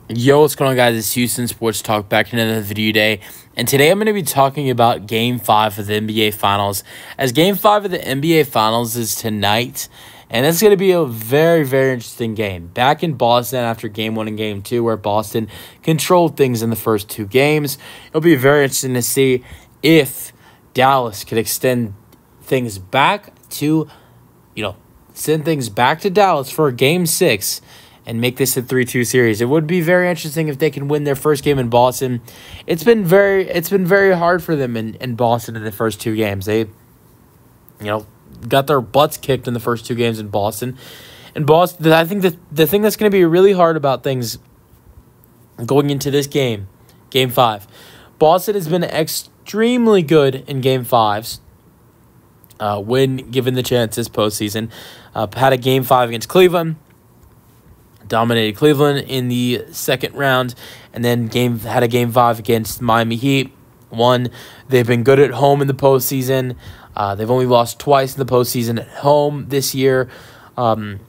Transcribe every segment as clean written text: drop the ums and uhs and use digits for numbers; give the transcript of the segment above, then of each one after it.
Yo, what's going on, guys? It's Houston Sports Talk back in another video today. And today I'm going to be talking about Game 5 of the NBA Finals. As Game 5 of the NBA Finals is tonight. And it's going to be a very, very interesting game. Back in Boston after Game 1 and Game 2, where Boston controlled things in the first two games. It'll be very interesting to see if Dallas could extend things back to, send things back to Dallas for Game 6 and make this a 3-2 series. It would be very interesting if they can win their first game in Boston. It's been very hard for them in Boston in the first two games. They, got their butts kicked in the first two games in Boston. And Boston, I think that the thing that's going to be really hard about things going into this game, Game 5, Boston has been extremely good in Game 5s when given the chance this postseason. Had a Game 5 against Cleveland. Dominated Cleveland in the second round, and then had a Game 5 against Miami Heat. Won. They've been good at home in the postseason. They've only lost twice in the postseason at home this year. And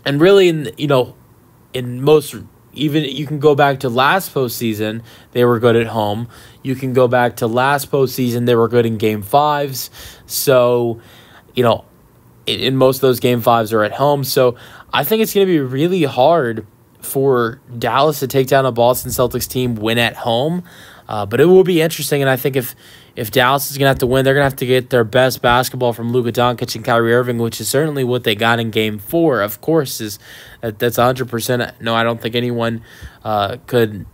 really, in most, even you can go back to last postseason, they were good at home. You can go back to last postseason, they were good in Game 5s. So, in most of those Game 5s are at home. So I think it's going to be really hard for Dallas to take down a Boston Celtics team, win at home. But it will be interesting, and I think if Dallas is going to have to win, they're going to have to get their best basketball from Luka Doncic and Kyrie Irving, which is certainly what they got in Game 4. Of course, that's 100%. No, I don't think anyone could.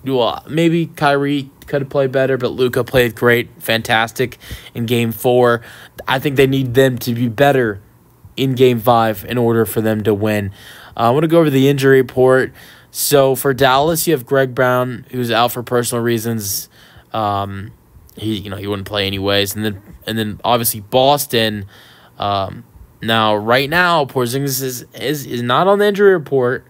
Well, maybe Kyrie could have played better, but Luka played great, fantastic in Game 4. I think they need them to be better in Game 5 in order for them to win. I want to go over the injury report. So for Dallas, you have Greg Brown, who's out for personal reasons. He wouldn't play anyways, and then obviously Boston. Now right now, Porzingis is not on the injury report.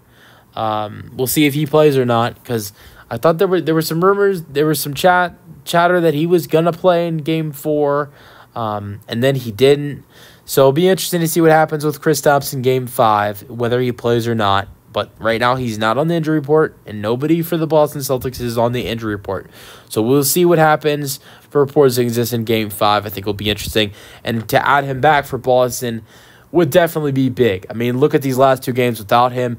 We'll see if he plays or not, because I thought there were some rumors, there was some chatter that he was gonna play in Game 4, and then he didn't. So it'll be interesting to see what happens with Kristaps in Game 5, whether he plays or not. But right now he's not on the injury report, and nobody for the Boston Celtics is on the injury report. So we'll see what happens for Porzingis in Game 5. I think it'll be interesting, and to add him back for Boston would definitely be big. I mean, look at these last two games without him.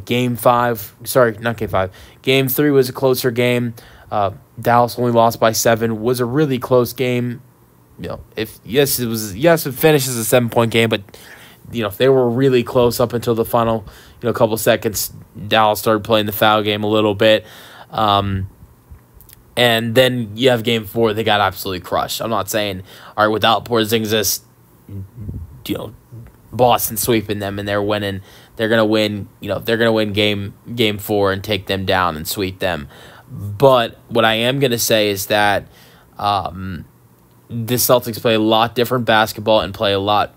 Game 3 was a closer game. Dallas only lost by 7. Was a really close game. It finished as a 7-point game, but they were really close up until the final, couple seconds. Dallas started playing the foul game a little bit. And then you have Game 4, they got absolutely crushed. I'm not saying, all right, without Porzingis, Boston sweeping them and they're winning. They're gonna win. They're gonna win Game 4 and take them down and sweep them. But what I am gonna say is that the Celtics play a lot different basketball and play a lot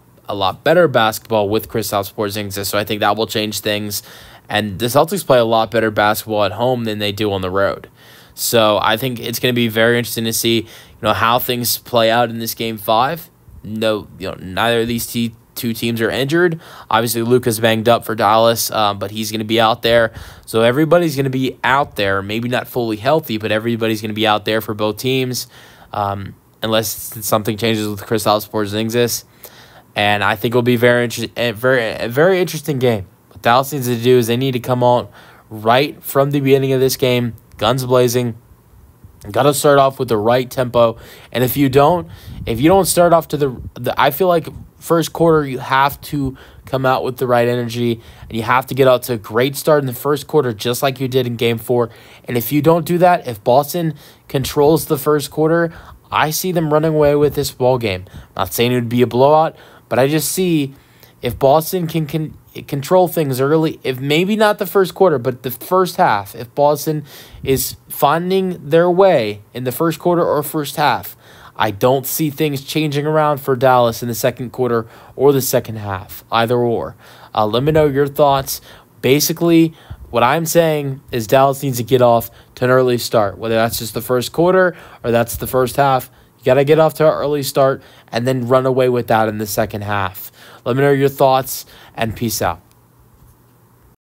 better basketball with Kristaps Porzingis. So I think that will change things. And the Celtics play a lot better basketball at home than they do on the road. So I think it's going to be very interesting to see, how things play out in this Game 5. Neither of these two teams are injured. Obviously, Luka's banged up for Dallas, but he's going to be out there. So everybody's going to be out there, maybe not fully healthy, but everybody's going to be out there for both teams, unless something changes with Kristaps Porzingis. And I think it'll be a very interesting game. What Dallas needs to do is they need to come out right from the beginning of this game, guns blazing. Got to start off with the right tempo. And if you don't start off to I feel like first quarter you have to come out with the right energy, and you have to get out to a great start in the first quarter, just like you did in Game 4. And if you don't do that, if Boston controls the first quarter, I see them running away with this ball game. I'm not saying it would be a blowout, but I just see if Boston can control things early, if maybe not the first quarter, but the first half, if Boston is finding their way in the first quarter or first half, I don't see things changing around for Dallas in the second quarter or the second half, either or. Let me know your thoughts. Basically, what I'm saying is Dallas needs to get off to an early start, whether that's just the first quarter or that's the first half. You got to get off to an early start and then run away with that in the second half. Let me know your thoughts, and peace out.